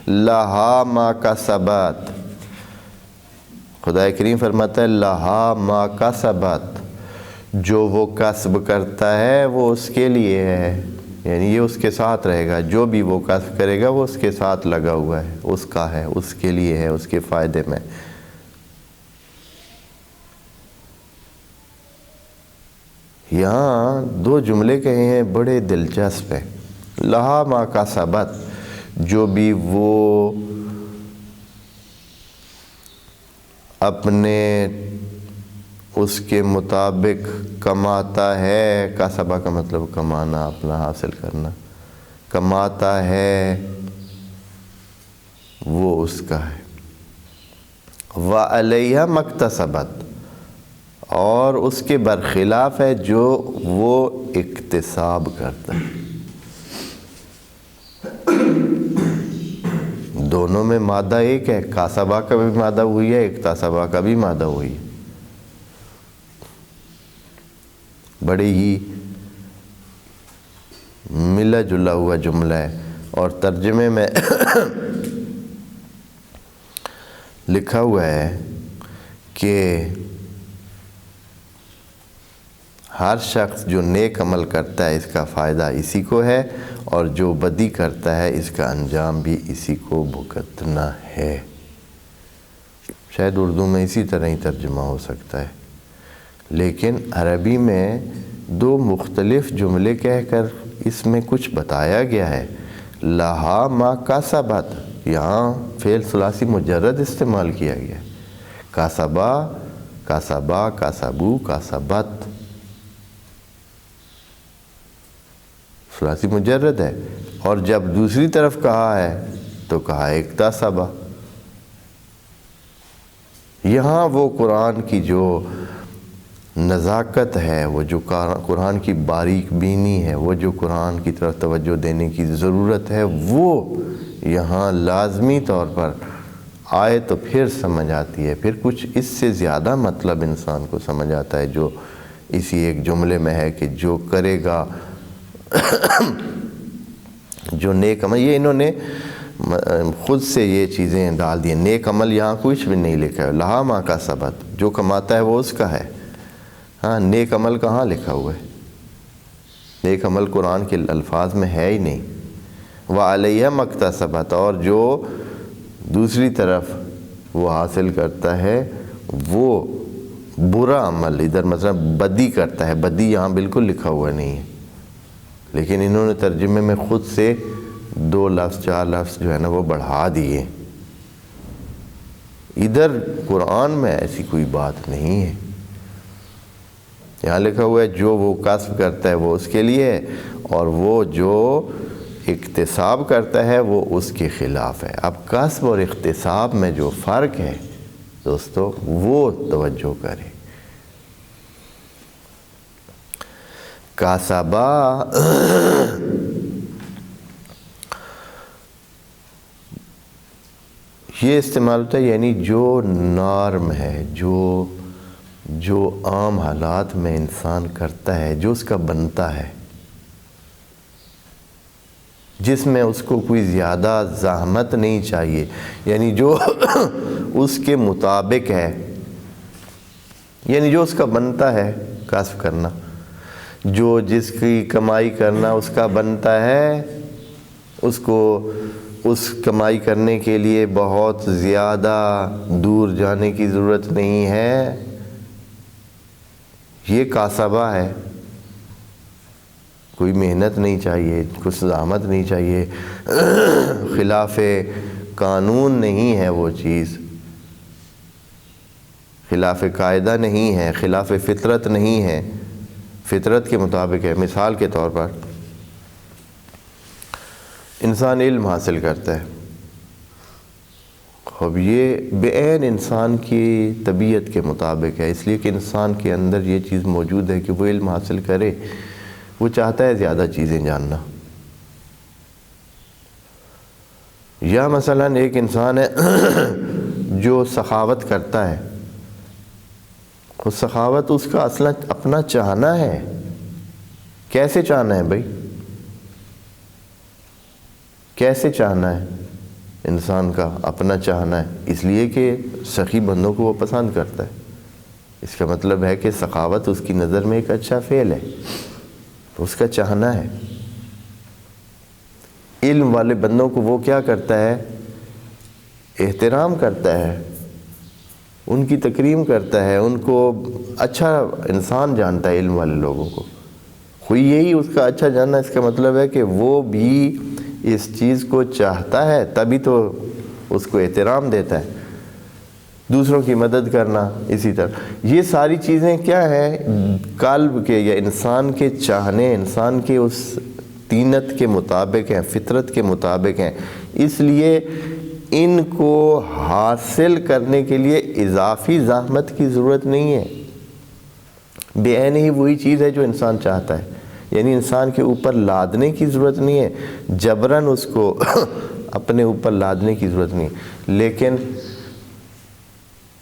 لہا ما کسبت، خدا کریم فرماتا ہے لہا ما کسبت، جو وہ کسب کرتا ہے وہ اس کے لیے ہے، یعنی یہ اس کے ساتھ رہے گا، جو بھی وہ کسب کرے گا وہ اس کے ساتھ لگا ہوا ہے، اس کا ہے، اس کے لیے ہے، اس کے فائدے میں۔ یہاں دو جملے کہے ہیں بڑے دلچسپ ہیں۔ لہا ما کسبت، جو بھی وہ اپنے اس کے مطابق کماتا ہے، کسبہ کا مطلب کمانا، اپنا حاصل کرنا، کماتا ہے وہ اس کا ہے۔ وَعَلَيْهَا مَكْتَسَبَتْ، اور اس کے برخلاف ہے جو وہ اکتساب کرتا ہے۔ دونوں میں مادہ ایک ہے، کاسبہ کا بھی مادہ ہوئی ہے، اکتسابہ کا بھی مادہ ہوئی ہے۔ بڑی ہی ملا جلا ہوا جملہ ہے، اور ترجمے میں لکھا ہوا ہے کہ ہر شخص جو نیک عمل کرتا ہے اس کا فائدہ اسی کو ہے، اور جو بدی کرتا ہے اس کا انجام بھی اسی کو بھگتنا ہے۔ شاید اردو میں اسی طرح ہی ترجمہ ہو سکتا ہے، لیکن عربی میں دو مختلف جملے کہہ کر اس میں کچھ بتایا گیا ہے۔ لہا ما کسبت، یہاں فعل ثلاثی مجرد استعمال کیا گیا ہے۔ کسبہ، کسبہ، کسبو، کسبت، ثلاثی مجرد ہے، اور جب دوسری طرف کہا ہے تو کہا اکتسبہ۔ یہاں وہ قرآن کی جو نزاکت ہے، وہ جو قرآن کی باریک بینی ہے، وہ جو قرآن کی طرف توجہ دینے کی ضرورت ہے، وہ یہاں لازمی طور پر آئے تو پھر سمجھ آتی ہے۔ پھر کچھ اس سے زیادہ مطلب انسان کو سمجھ آتا ہے جو اسی ایک جملے میں ہے کہ جو کرے گا جو نیک عمل، یہ انہوں نے خود سے یہ چیزیں ڈال دی۔ نیک عمل یہاں کچھ بھی نہیں لکھا ہے۔ لہا ما کسبت، جو کماتا ہے وہ اس کا ہے۔ ہاں، نیک عمل کہاں لکھا ہوا ہے؟ نیک عمل قرآن کے الفاظ میں ہے ہی نہیں۔ وَعَلَيْهَا مَكْتَسَبَتْ، اور جو دوسری طرف وہ حاصل کرتا ہے وہ برا عمل، ادھر مثلا بدی کرتا ہے، بدی یہاں بالکل لکھا ہوا نہیں ہے، لیکن انہوں نے ترجمے میں خود سے 2 لفظ 4 لفظ جو ہے نا وہ بڑھا دیے۔ ادھر قرآن میں ایسی کوئی بات نہیں ہے۔ یہاں لکھا ہوا ہے جو وہ کسب کرتا ہے وہ اس کے لیے ہے، اور وہ جو اکتساب کرتا ہے وہ اس کے خلاف ہے۔ اب کسب اور اکتساب میں جو فرق ہے دوستو وہ توجہ کریں۔ کاسبہ یہ استعمال ہوتا ہے، یعنی جو نارم ہے، جو عام حالات میں انسان کرتا ہے، جو اس کا بنتا ہے، جس میں اس کو کوئی زیادہ زحمت نہیں چاہیے، یعنی جو اس کے مطابق ہے، یعنی جو اس کا بنتا ہے کسب کرنا، جو جس کی کمائی کرنا اس کا بنتا ہے، اس کو اس کمائی کرنے کے لیے بہت زیادہ دور جانے کی ضرورت نہیں ہے، یہ کاسبہ ہے۔ کوئی محنت نہیں چاہیے، کچھ زحمت نہیں چاہیے، خلاف قانون نہیں ہے، وہ چیز خلاف قاعدہ نہیں ہے، خلاف فطرت نہیں ہے، فطرت کے مطابق ہے۔ مثال کے طور پر انسان علم حاصل کرتا ہے، اب یہ بعین انسان کی طبیعت کے مطابق ہے، اس لیے کہ انسان کے اندر یہ چیز موجود ہے کہ وہ علم حاصل کرے، وہ چاہتا ہے زیادہ چیزیں جاننا۔ یا مثلا ایک انسان ہے جو سخاوت کرتا ہے، خود سخاوت اس کا اصلا اپنا چاہنا ہے۔ کیسے چاہنا ہے بھائی؟ کیسے چاہنا ہے؟ انسان کا اپنا چاہنا ہے، اس لیے کہ سخی بندوں کو وہ پسند کرتا ہے۔ اس کا مطلب ہے کہ سخاوت اس کی نظر میں ایک اچھا فعل ہے، تو اس کا چاہنا ہے۔ علم والے بندوں کو وہ کیا کرتا ہے؟ احترام کرتا ہے، ان کی تکریم کرتا ہے، ان کو اچھا انسان جانتا ہے علم والے لوگوں کو۔ کوئی یہی اس کا اچھا جاننا، اس کا مطلب ہے کہ وہ بھی اس چیز کو چاہتا ہے، تبھی تو اس کو احترام دیتا ہے۔ دوسروں کی مدد کرنا اسی طرح، یہ ساری چیزیں کیا ہیں؟ قلب کے یا انسان کے چاہنے، انسان کے اس طینت کے مطابق ہیں، فطرت کے مطابق ہیں۔ اس لیے ان کو حاصل کرنے کے لیے اضافی زحمت کی ضرورت نہیں ہے، بے عین ہی وہی چیز ہے جو انسان چاہتا ہے، یعنی انسان کے اوپر لادنے کی ضرورت نہیں ہے، جبراً اس کو اپنے اوپر لادنے کی ضرورت نہیں ہے۔ لیکن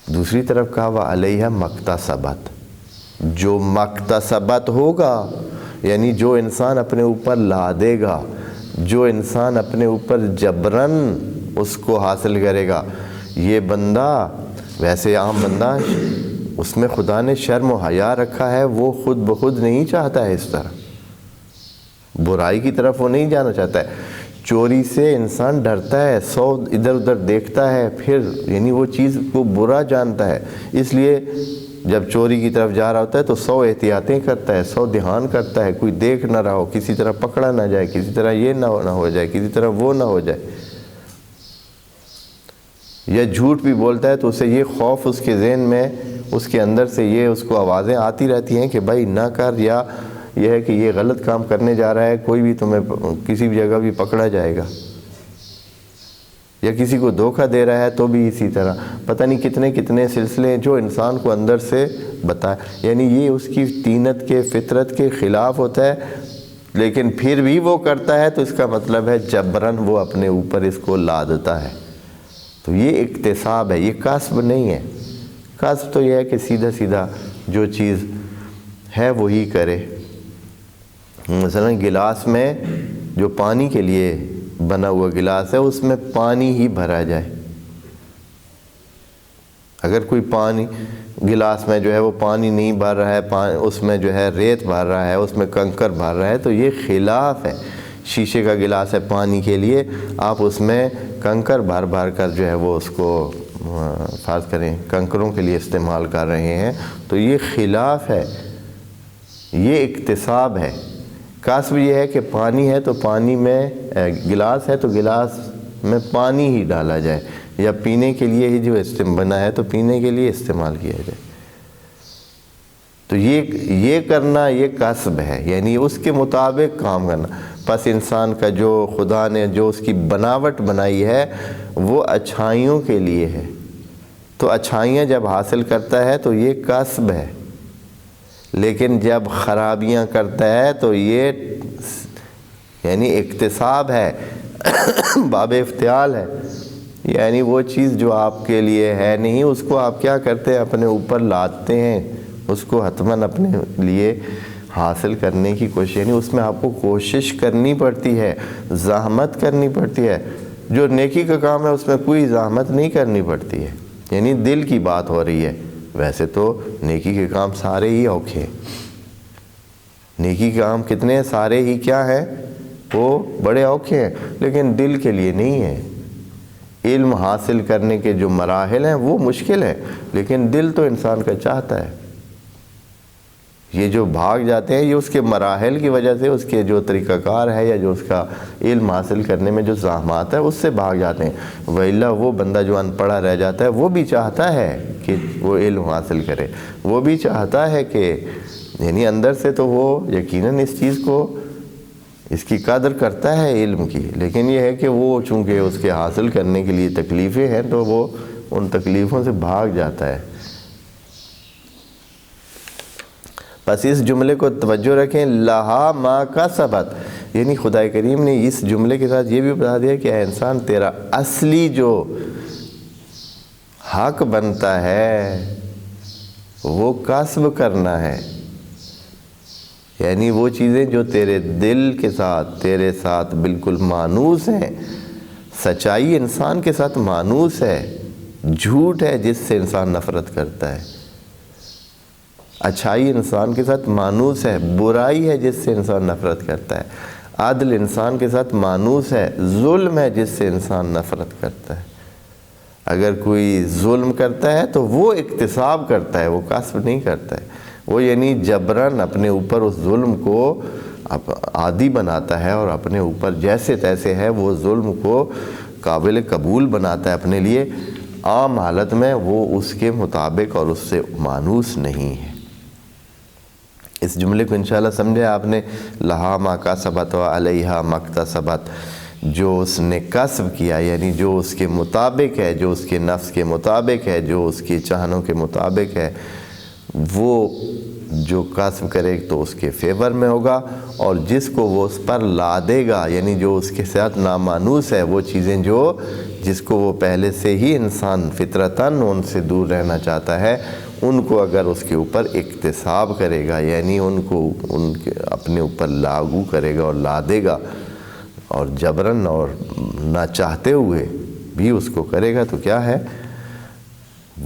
دوسری طرف کہا وَعَلَيْهَا مَكْتَسَبَتْ، جو مکتسبت ہوگا، یعنی جو انسان اپنے اوپر لادے گا، جو انسان اپنے اوپر جبراً اس کو حاصل کرے گا، یہ بندہ ویسے عام بندہ، اس میں خدا نے شرم و حیا رکھا ہے، وہ خود بخود نہیں چاہتا ہے اس طرح، برائی کی طرف وہ نہیں جانا چاہتا ہے۔ چوری سے انسان ڈرتا ہے، 100 ادھر ادھر دیکھتا ہے، پھر یعنی وہ چیز کو برا جانتا ہے، اس لیے جب چوری کی طرف جا رہا ہوتا ہے تو 100 احتیاطیں کرتا ہے، 100 دھیان کرتا ہے، کوئی دیکھ نہ رہا ہو، کسی طرح پکڑا نہ جائے، کسی طرح یہ نہ ہو جائے، کسی طرح وہ نہ ہو جائے۔ یا جھوٹ بھی بولتا ہے تو اسے یہ خوف اس کے ذہن میں، اس کے اندر سے یہ اس کو آوازیں آتی رہتی ہیں کہ بھائی نہ کر، یا یہ ہے کہ یہ غلط کام کرنے جا رہا ہے، کوئی بھی تمہیں کسی بھی جگہ بھی پکڑا جائے گا، یا کسی کو دھوکہ دے رہا ہے تو بھی اسی طرح، پتہ نہیں کتنے کتنے سلسلے جو انسان کو اندر سے بتائے، یعنی یہ اس کی طینت کے فطرت کے خلاف ہوتا ہے، لیکن پھر بھی وہ کرتا ہے، تو اس کا مطلب ہے جبراً وہ اپنے اوپر اس کو لادتا ہے۔ تو یہ اکتساب ہے، یہ کسب نہیں ہے۔ کسب تو یہ ہے کہ سیدھا سیدھا جو چیز ہے وہی کرے۔ مثلا گلاس میں جو پانی کے لیے بنا ہوا گلاس ہے، اس میں پانی ہی بھرا جائے۔ اگر کوئی پانی گلاس میں جو ہے وہ پانی نہیں بھر رہا ہے، اس میں جو ہے ریت بھر رہا ہے، اس میں کنکر بھر رہا ہے، تو یہ خلاف ہے۔ شیشے کا گلاس ہے پانی کے لیے، آپ اس میں کنکر بھر بھر کر جو ہے وہ اس کو فرض کریں کنکروں کے لیے استعمال کر رہے ہیں، تو یہ خلاف ہے، یہ اکتساب ہے۔ کسب یہ ہے کہ پانی ہے تو پانی میں، گلاس ہے تو گلاس میں پانی ہی ڈالا جائے، یا پینے کے لیے ہی جو بنا ہے تو پینے کے لیے استعمال کیا جائے۔ تو یہ کرنا یہ کسب ہے، یعنی اس کے مطابق کام کرنا۔ پس انسان کا جو خدا نے جو اس کی بناوٹ بنائی ہے وہ اچھائیوں کے لیے ہے، تو اچھائیاں جب حاصل کرتا ہے تو یہ کسب ہے، لیکن جب خرابیاں کرتا ہے تو یہ یعنی اکتساب ہے، باب افتعال ہے، یعنی وہ چیز جو آپ کے لیے ہے نہیں، اس کو آپ کیا کرتے ہیں؟ اپنے اوپر لاتے ہیں، اس کو حتماً اپنے لیے حاصل کرنے کی کوشش، یعنی اس میں آپ کو کوشش کرنی پڑتی ہے، زحمت کرنی پڑتی ہے۔ جو نیکی کا کام ہے اس میں کوئی زحمت نہیں کرنی پڑتی ہے، یعنی دل کی بات ہو رہی ہے۔ ویسے تو نیکی کے کام سارے ہی اوکھے ہیں، نیکی کے کام کتنے ہیں، سارے ہی کیا ہیں؟ وہ بڑے اوکھے ہیں، لیکن دل کے لیے نہیں ہے۔ علم حاصل کرنے کے جو مراحل ہیں وہ مشکل ہیں، لیکن دل تو انسان کا چاہتا ہے۔ یہ جو بھاگ جاتے ہیں یہ اس کے مراحل کی وجہ سے، اس کے جو طریقہ کار ہے یا جو اس کا علم حاصل کرنے میں جو زحمات ہے اس سے بھاگ جاتے ہیں۔ وَإِلَّا وہ بندہ جو ان پڑھا رہ جاتا ہے وہ بھی چاہتا ہے کہ وہ علم حاصل کرے، وہ بھی چاہتا ہے کہ یعنی اندر سے تو وہ یقیناً اس چیز کو، اس کی قدر کرتا ہے علم کی، لیکن یہ ہے کہ وہ چونکہ اس کے حاصل کرنے کے لیے تکلیفیں ہیں تو وہ ان تکلیفوں سے بھاگ جاتا ہے۔ بس اس جملے کو توجہ رکھیں، لہا ما کسبت، یعنی خدا کریم نے اس جملے کے ساتھ یہ بھی بتا دیا کہ اے انسان تیرا اصلی جو حق بنتا ہے وہ کسب کرنا ہے، یعنی وہ چیزیں جو تیرے دل کے ساتھ، تیرے ساتھ بالکل مانوس ہیں، سچائی انسان کے ساتھ مانوس ہے، جھوٹ ہے جس سے انسان نفرت کرتا ہے، اچھائی انسان کے ساتھ مانوس ہے، برائی ہے جس سے انسان نفرت کرتا ہے، عدل انسان کے ساتھ مانوس ہے، ظلم ہے جس سے انسان نفرت کرتا ہے۔ اگر کوئی ظلم کرتا ہے تو وہ اکتساب کرتا ہے، وہ کسب نہیں کرتا ہے، وہ یعنی جبراً اپنے اوپر اس ظلم کو عادی بناتا ہے اور اپنے اوپر جیسے تیسے ہے وہ ظلم کو قابل قبول بناتا ہے اپنے لیے۔ عام حالت میں وہ اس کے مطابق اور اس سے مانوس نہیں ہے۔ اس جملے کو انشاءاللہ سمجھے آپ نے، لہا ما کسبت وعلیہا ما اکتسبت، جو اس نے کسب کیا یعنی جو اس کے مطابق ہے، جو اس کے نفس کے مطابق ہے، جو اس کی چاہنوں کے مطابق ہے، وہ جو کسب کرے تو اس کے فیور میں ہوگا، اور جس کو وہ اس پر لا دے گا یعنی جو اس کے ساتھ نامانوس ہے، وہ چیزیں جس کو وہ پہلے سے ہی انسان فطرتاً ان سے دور رہنا چاہتا ہے، ان کو اگر اس کے اوپر اکتساب کرے گا یعنی ان کو اپنے اوپر لاگو کرے گا اور لا دے گا، اور جبراً اور نہ چاہتے ہوئے بھی اس کو کرے گا، تو کیا ہے؟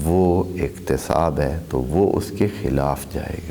وہ اکتساب ہے، تو وہ اس کے خلاف جائے گا۔